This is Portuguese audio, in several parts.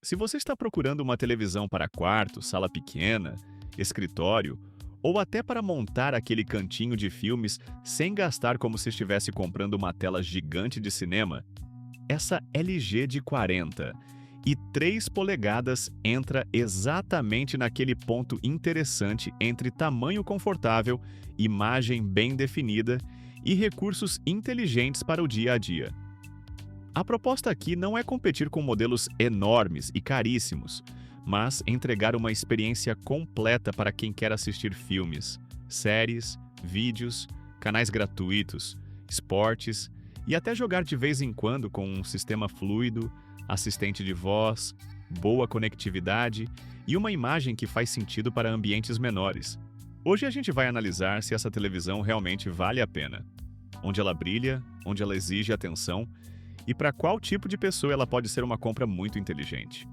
Se você está procurando uma televisão para quarto, sala pequena, escritório, ou até para montar aquele cantinho de filmes sem gastar como se estivesse comprando uma tela gigante de cinema, essa LG de 40 e 3 polegadas entra exatamente naquele ponto interessante entre tamanho confortável, imagem bem definida e recursos inteligentes para o dia a dia. A proposta aqui não é competir com modelos enormes e caríssimos, mas entregar uma experiência completa para quem quer assistir filmes, séries, vídeos, canais gratuitos, esportes e até jogar de vez em quando com um sistema fluido, assistente de voz, boa conectividade e uma imagem que faz sentido para ambientes menores. Hoje a gente vai analisar se essa televisão realmente vale a pena, onde ela brilha, onde ela exige atenção e para qual tipo de pessoa ela pode ser uma compra muito inteligente.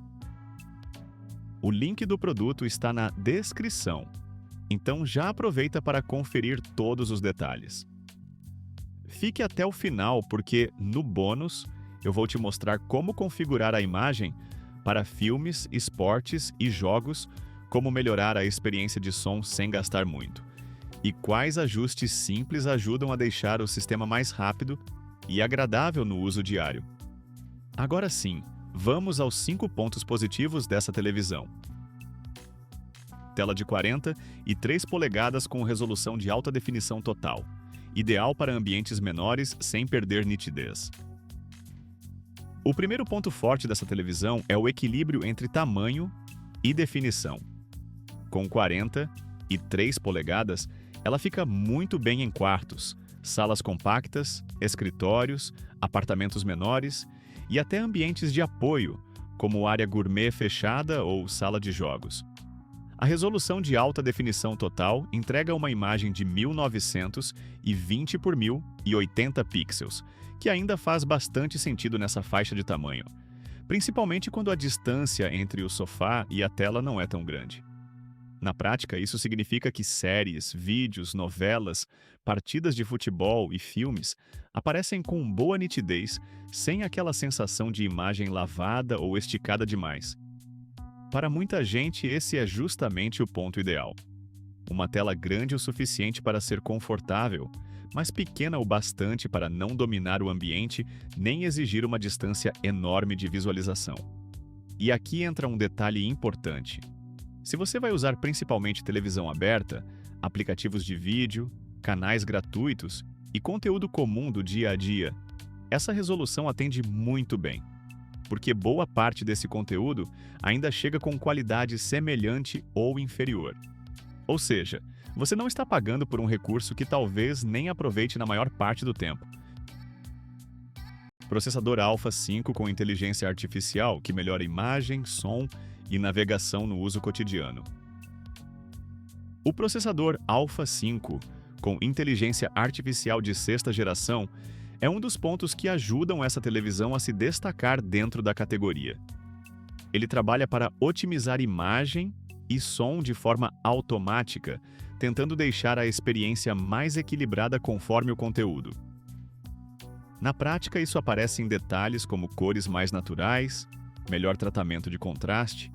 O link do produto está na descrição, então já aproveita para conferir todos os detalhes. Fique até o final porque, no bônus, eu vou te mostrar como configurar a imagem para filmes, esportes e jogos, como melhorar a experiência de som sem gastar muito, e quais ajustes simples ajudam a deixar o sistema mais rápido e agradável no uso diário. Agora sim, vamos aos 5 pontos positivos dessa televisão. Tela de 40 e 3 polegadas com resolução de alta definição total, ideal para ambientes menores sem perder nitidez. O primeiro ponto forte dessa televisão é o equilíbrio entre tamanho e definição. Com 40 e 3 polegadas, ela fica muito bem em quartos, salas compactas, escritórios, apartamentos menores e até ambientes de apoio, como área gourmet fechada ou sala de jogos. A resolução de alta definição total entrega uma imagem de 1920 por 1080 pixels, que ainda faz bastante sentido nessa faixa de tamanho, principalmente quando a distância entre o sofá e a tela não é tão grande. Na prática, isso significa que séries, vídeos, novelas, partidas de futebol e filmes aparecem com boa nitidez, sem aquela sensação de imagem lavada ou esticada demais. Para muita gente, esse é justamente o ponto ideal. Uma tela grande o suficiente para ser confortável, mas pequena o bastante para não dominar o ambiente nem exigir uma distância enorme de visualização. E aqui entra um detalhe importante. Se você vai usar principalmente televisão aberta, aplicativos de vídeo, canais gratuitos e conteúdo comum do dia a dia, essa resolução atende muito bem, porque boa parte desse conteúdo ainda chega com qualidade semelhante ou inferior. Ou seja, você não está pagando por um recurso que talvez nem aproveite na maior parte do tempo. Processador Alpha 5 com inteligência artificial que melhora imagem, som e navegação no uso cotidiano. O processador Alpha 5, com inteligência artificial de sexta geração, é um dos pontos que ajudam essa televisão a se destacar dentro da categoria. Ele trabalha para otimizar imagem e som de forma automática, tentando deixar a experiência mais equilibrada conforme o conteúdo. Na prática, isso aparece em detalhes como cores mais naturais, melhor tratamento de contraste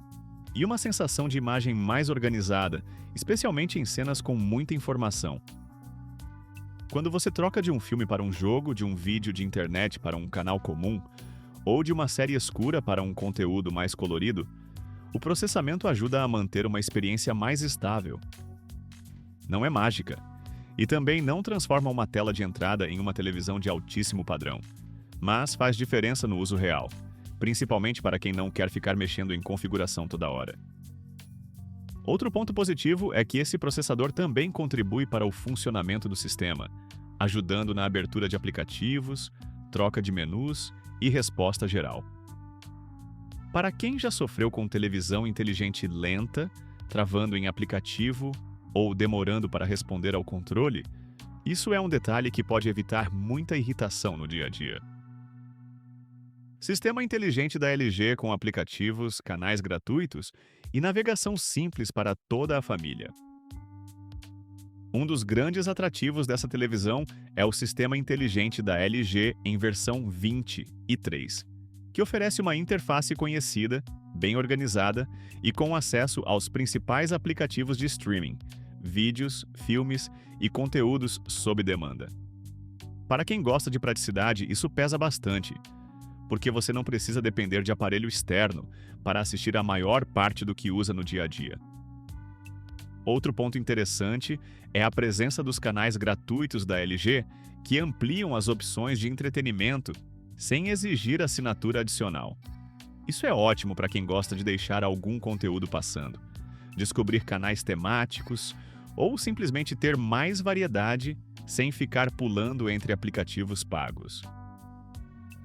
e uma sensação de imagem mais organizada, especialmente em cenas com muita informação. Quando você troca de um filme para um jogo, de um vídeo de internet para um canal comum, ou de uma série escura para um conteúdo mais colorido, o processamento ajuda a manter uma experiência mais estável. Não é mágica, e também não transforma uma tela de entrada em uma televisão de altíssimo padrão, mas faz diferença no uso real, principalmente para quem não quer ficar mexendo em configuração toda hora. Outro ponto positivo é que esse processador também contribui para o funcionamento do sistema, ajudando na abertura de aplicativos, troca de menus e resposta geral. Para quem já sofreu com televisão inteligente lenta, travando em aplicativo ou demorando para responder ao controle, isso é um detalhe que pode evitar muita irritação no dia a dia. Sistema inteligente da LG com aplicativos, canais gratuitos e navegação simples para toda a família. Um dos grandes atrativos dessa televisão é o sistema inteligente da LG em versão 20 e 3. que oferece uma interface conhecida, bem organizada e com acesso aos principais aplicativos de streaming, vídeos, filmes e conteúdos sob demanda. Para quem gosta de praticidade, isso pesa bastante, porque você não precisa depender de aparelho externo para assistir a maior parte do que usa no dia a dia. Outro ponto interessante é a presença dos canais gratuitos da LG que ampliam as opções de entretenimento sem exigir assinatura adicional. Isso é ótimo para quem gosta de deixar algum conteúdo passando, descobrir canais temáticos ou simplesmente ter mais variedade sem ficar pulando entre aplicativos pagos.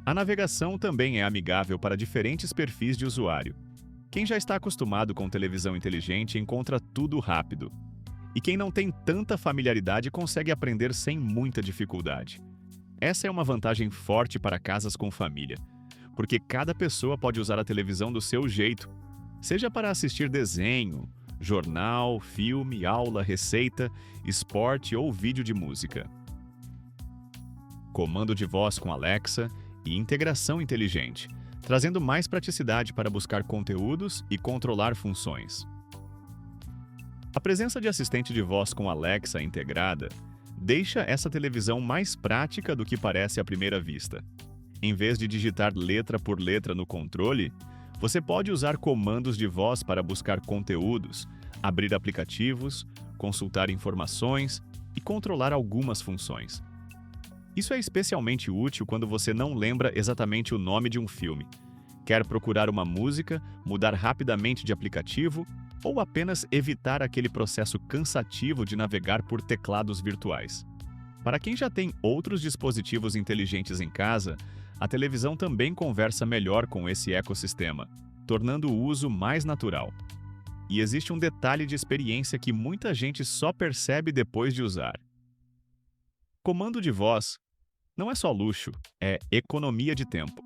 A navegação também é amigável para diferentes perfis de usuário. Quem já está acostumado com televisão inteligente encontra tudo rápido. E quem não tem tanta familiaridade consegue aprender sem muita dificuldade. Essa é uma vantagem forte para casas com família, porque cada pessoa pode usar a televisão do seu jeito, seja para assistir desenho, jornal, filme, aula, receita, esporte ou vídeo de música. Comando de voz com Alexa e integração inteligente, trazendo mais praticidade para buscar conteúdos e controlar funções. A presença de assistente de voz com Alexa integrada deixa essa televisão mais prática do que parece à primeira vista. Em vez de digitar letra por letra no controle, você pode usar comandos de voz para buscar conteúdos, abrir aplicativos, consultar informações e controlar algumas funções. Isso é especialmente útil quando você não lembra exatamente o nome de um filme, quer procurar uma música, mudar rapidamente de aplicativo ou apenas evitar aquele processo cansativo de navegar por teclados virtuais. Para quem já tem outros dispositivos inteligentes em casa, a televisão também conversa melhor com esse ecossistema, tornando o uso mais natural. E existe um detalhe de experiência que muita gente só percebe depois de usar. Comando de voz não é só luxo, é economia de tempo.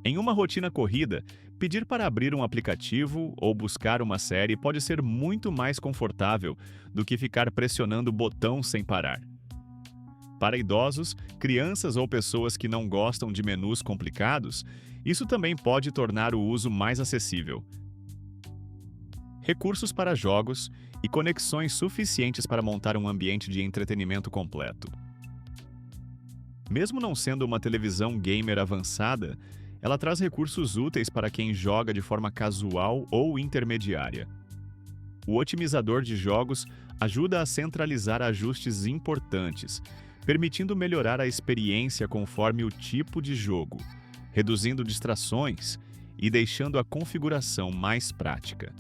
Em uma rotina corrida, pedir para abrir um aplicativo ou buscar uma série pode ser muito mais confortável do que ficar pressionando o botão sem parar. Para idosos, crianças ou pessoas que não gostam de menus complicados, isso também pode tornar o uso mais acessível. Recursos para jogos e conexões suficientes para montar um ambiente de entretenimento completo. Mesmo não sendo uma televisão gamer avançada, ela traz recursos úteis para quem joga de forma casual ou intermediária. O otimizador de jogos ajuda a centralizar ajustes importantes, permitindo melhorar a experiência conforme o tipo de jogo, reduzindo distrações e deixando a configuração mais prática.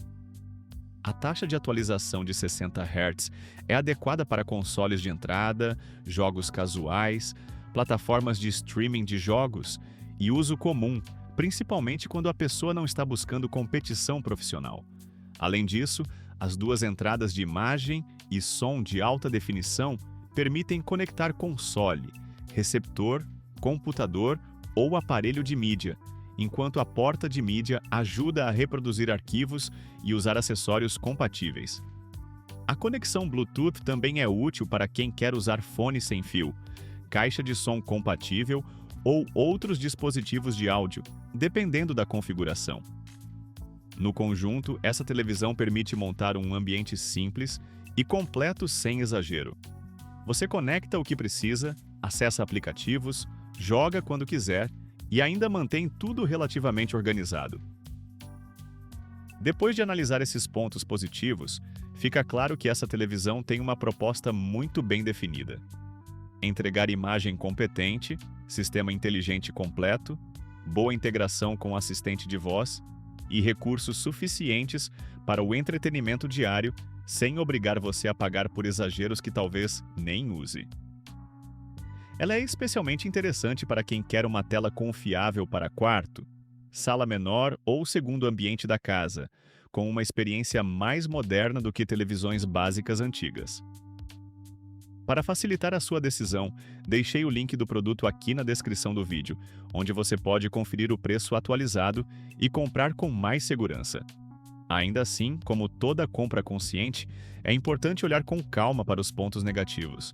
A taxa de atualização de 60 Hz é adequada para consoles de entrada, jogos casuais, plataformas de streaming de jogos e uso comum, principalmente quando a pessoa não está buscando competição profissional. Além disso, as duas entradas de imagem e som de alta definição permitem conectar console, receptor, computador ou aparelho de mídia, enquanto a porta de mídia ajuda a reproduzir arquivos e usar acessórios compatíveis. A conexão Bluetooth também é útil para quem quer usar fone sem fio, caixa de som compatível ou outros dispositivos de áudio, dependendo da configuração. No conjunto, essa televisão permite montar um ambiente simples e completo sem exagero. Você conecta o que precisa, acessa aplicativos, joga quando quiser e ainda mantém tudo relativamente organizado. Depois de analisar esses pontos positivos, fica claro que essa televisão tem uma proposta muito bem definida. Entregar imagem competente, sistema inteligente completo, boa integração com assistente de voz e recursos suficientes para o entretenimento diário sem obrigar você a pagar por exageros que talvez nem use. Ela é especialmente interessante para quem quer uma tela confiável para quarto, sala menor ou segundo ambiente da casa, com uma experiência mais moderna do que televisões básicas antigas. Para facilitar a sua decisão, deixei o link do produto aqui na descrição do vídeo, onde você pode conferir o preço atualizado e comprar com mais segurança. Ainda assim, como toda compra consciente, é importante olhar com calma para os pontos negativos,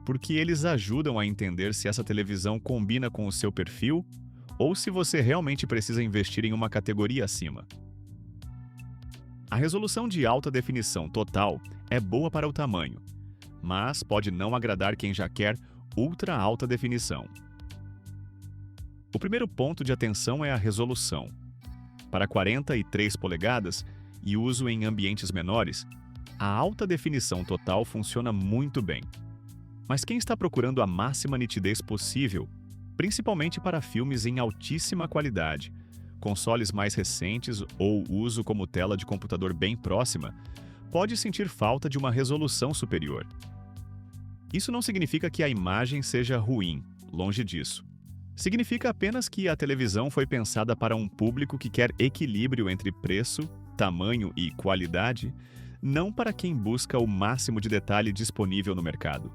porque eles ajudam a entender se essa televisão combina com o seu perfil ou se você realmente precisa investir em uma categoria acima. A resolução de alta definição total é boa para o tamanho, mas pode não agradar quem já quer ultra alta definição. O primeiro ponto de atenção é a resolução. Para 43 polegadas e uso em ambientes menores, a alta definição total funciona muito bem. Mas quem está procurando a máxima nitidez possível, principalmente para filmes em altíssima qualidade, consoles mais recentes ou uso como tela de computador bem próxima, pode sentir falta de uma resolução superior. Isso não significa que a imagem seja ruim, longe disso. Significa apenas que a televisão foi pensada para um público que quer equilíbrio entre preço, tamanho e qualidade, não para quem busca o máximo de detalhe disponível no mercado.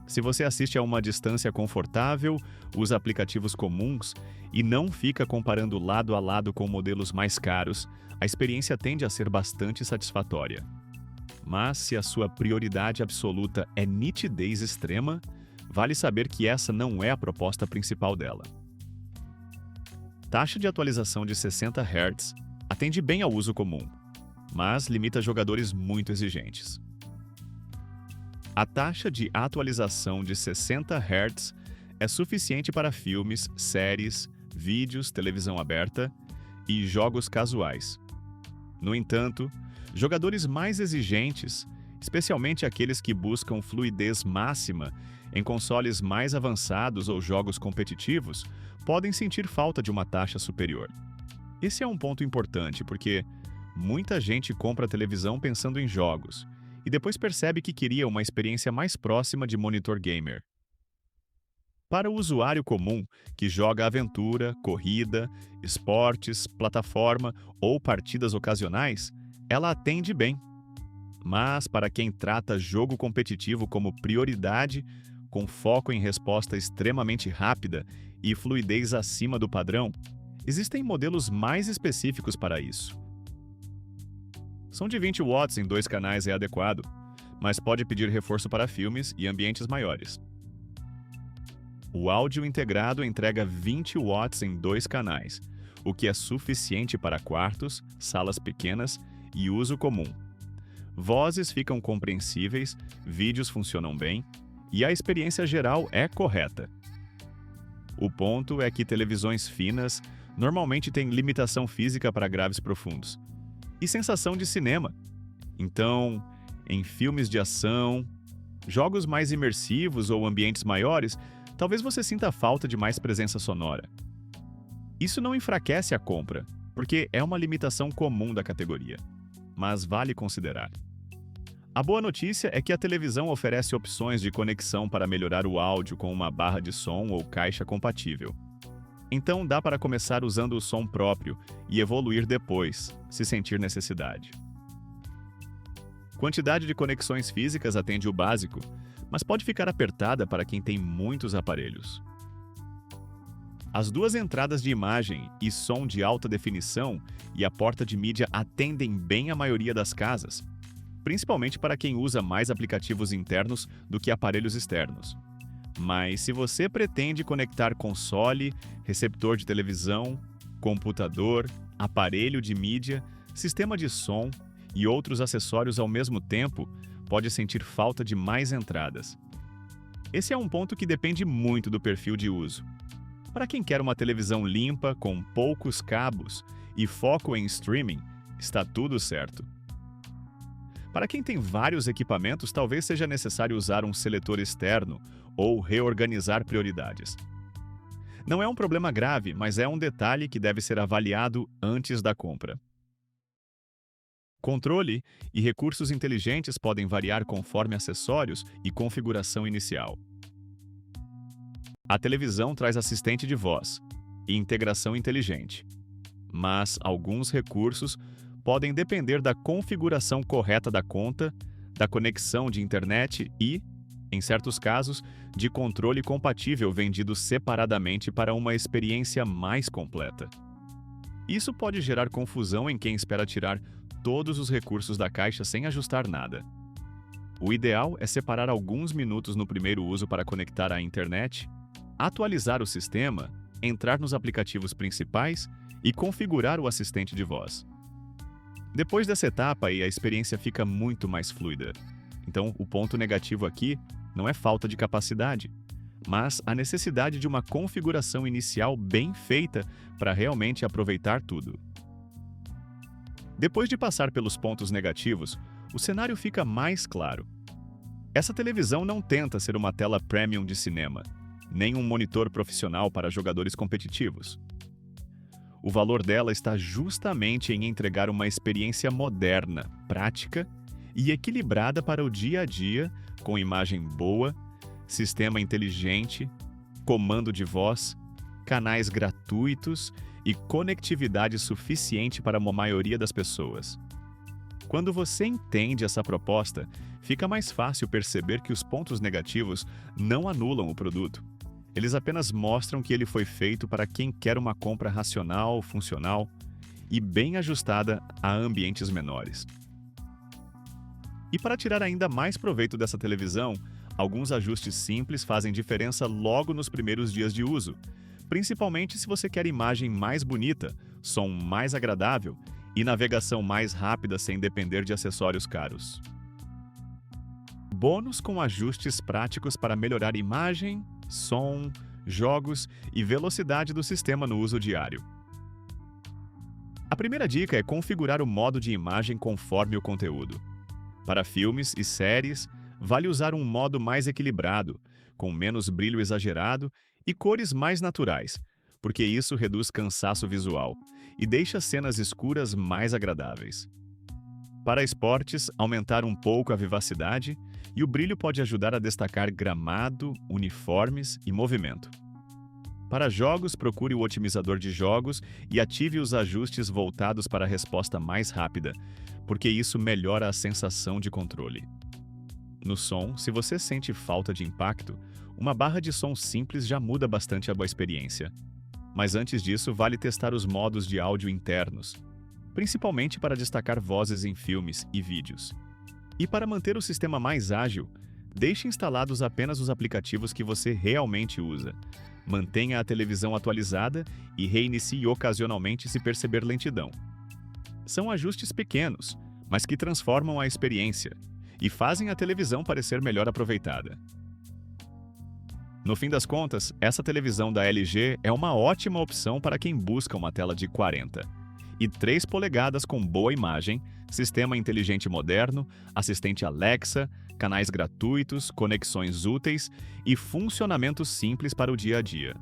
Se você assiste a uma distância confortável, usa aplicativos comuns e não fica comparando lado a lado com modelos mais caros, a experiência tende a ser bastante satisfatória. Mas se a sua prioridade absoluta é nitidez extrema, vale saber que essa não é a proposta principal dela. Taxa de atualização de 60 Hz atende bem ao uso comum, mas limita jogadores muito exigentes. A taxa de atualização de 60 Hz é suficiente para filmes, séries, vídeos, televisão aberta e jogos casuais. No entanto, jogadores mais exigentes, especialmente aqueles que buscam fluidez máxima em consoles mais avançados ou jogos competitivos, podem sentir falta de uma taxa superior. Esse é um ponto importante porque muita gente compra televisão pensando em jogos e depois percebe que queria uma experiência mais próxima de monitor gamer. Para o usuário comum que joga aventura, corrida, esportes, plataforma ou partidas ocasionais, ela atende bem. Mas para quem trata jogo competitivo como prioridade, com foco em resposta extremamente rápida e fluidez acima do padrão, existem modelos mais específicos para isso. Som de 20 watts em 2 canais é adequado, mas pode pedir reforço para filmes e ambientes maiores. O áudio integrado entrega 20 watts em 2 canais, o que é suficiente para quartos, salas pequenas e uso comum. Vozes ficam compreensíveis, vídeos funcionam bem e a experiência geral é correta. O ponto é que televisões finas normalmente têm limitação física para graves profundos e sensação de cinema. Então, em filmes de ação, jogos mais imersivos ou ambientes maiores, talvez você sinta falta de mais presença sonora. Isso não enfraquece a compra, porque é uma limitação comum da categoria, mas vale considerar. A boa notícia é que a televisão oferece opções de conexão para melhorar o áudio com uma barra de som ou caixa compatível. Então dá para começar usando o som próprio e evoluir depois, se sentir necessidade. Quantidade de conexões físicas atende o básico, mas pode ficar apertada para quem tem muitos aparelhos. As 2 entradas de imagem e som de alta definição e a porta de mídia atendem bem a maioria das casas, principalmente para quem usa mais aplicativos internos do que aparelhos externos. Mas se você pretende conectar console, receptor de televisão, computador, aparelho de mídia, sistema de som e outros acessórios ao mesmo tempo, pode sentir falta de mais entradas. Esse é um ponto que depende muito do perfil de uso. Para quem quer uma televisão limpa, com poucos cabos e foco em streaming, está tudo certo. Para quem tem vários equipamentos, talvez seja necessário usar um seletor externo ou reorganizar prioridades. Não é um problema grave, mas é um detalhe que deve ser avaliado antes da compra. Controle e recursos inteligentes podem variar conforme acessórios e configuração inicial. A televisão traz assistente de voz e integração inteligente, mas alguns recursos podem depender da configuração correta da conta, da conexão de internet e, em certos casos, de controle compatível vendido separadamente para uma experiência mais completa. Isso pode gerar confusão em quem espera tirar todos os recursos da caixa sem ajustar nada. O ideal é separar alguns minutos no primeiro uso para conectar à internet, atualizar o sistema entrar nos aplicativos principais e configurar o assistente de voz. Depois dessa etapa, a experiência fica muito mais fluida. Então, o ponto negativo aqui não é falta de capacidade, mas a necessidade de uma configuração inicial bem feita para realmente aproveitar tudo. Depois de passar pelos pontos negativos, o cenário fica mais claro. Essa televisão não tenta ser uma tela premium de cinema, nem um monitor profissional para jogadores competitivos. O valor dela está justamente em entregar uma experiência moderna, prática e equilibrada para o dia a dia, com imagem boa, sistema inteligente, comando de voz, canais gratuitos e conectividade suficiente para a maioria das pessoas. Quando você entende essa proposta, fica mais fácil perceber que os pontos negativos não anulam o produto. Eles apenas mostram que ele foi feito para quem quer uma compra racional, funcional e bem ajustada a ambientes menores. E para tirar ainda mais proveito dessa televisão, alguns ajustes simples fazem diferença logo nos primeiros dias de uso, principalmente se você quer imagem mais bonita, som mais agradável e navegação mais rápida sem depender de acessórios caros. Bônus com ajustes práticos para melhorar imagem, som, jogos e velocidade do sistema no uso diário. A primeira dica é configurar o modo de imagem conforme o conteúdo. Para filmes e séries, vale usar um modo mais equilibrado, com menos brilho exagerado e cores mais naturais, porque isso reduz cansaço visual e deixa cenas escuras mais agradáveis. Para esportes, aumentar um pouco a vivacidade e o brilho pode ajudar a destacar gramado, uniformes e movimento. Para jogos, procure o otimizador de jogos e ative os ajustes voltados para a resposta mais rápida, porque isso melhora a sensação de controle. No som, se você sente falta de impacto, uma barra de som simples já muda bastante a boa experiência. Mas antes disso, vale testar os modos de áudio internos, principalmente para destacar vozes em filmes e vídeos. E para manter o sistema mais ágil, deixe instalados apenas os aplicativos que você realmente usa. Mantenha a televisão atualizada e reinicie ocasionalmente se perceber lentidão. São ajustes pequenos, mas que transformam a experiência e fazem a televisão parecer melhor aproveitada. No fim das contas, essa televisão da LG é uma ótima opção para quem busca uma tela de 40 e 3 polegadas com boa imagem, sistema inteligente moderno, assistente Alexa, canais gratuitos, conexões úteis e funcionamento simples para o dia a dia.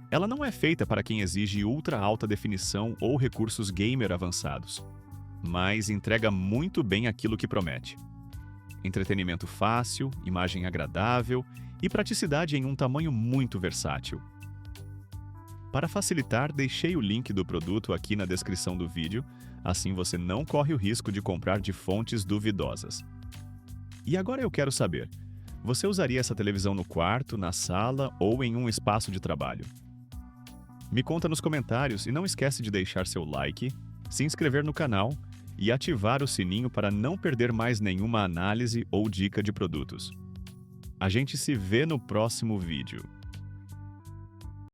Ela não é feita para quem exige ultra alta definição ou recursos gamer avançados, mas entrega muito bem aquilo que promete. Entretenimento fácil, imagem agradável e praticidade em um tamanho muito versátil. Para facilitar, deixei o link do produto aqui na descrição do vídeo, assim você não corre o risco de comprar de fontes duvidosas. E agora eu quero saber, você usaria essa televisão no quarto, na sala ou em um espaço de trabalho? Me conta nos comentários e não esquece de deixar seu like, se inscrever no canal e ativar o sininho para não perder mais nenhuma análise ou dica de produtos. A gente se vê no próximo vídeo.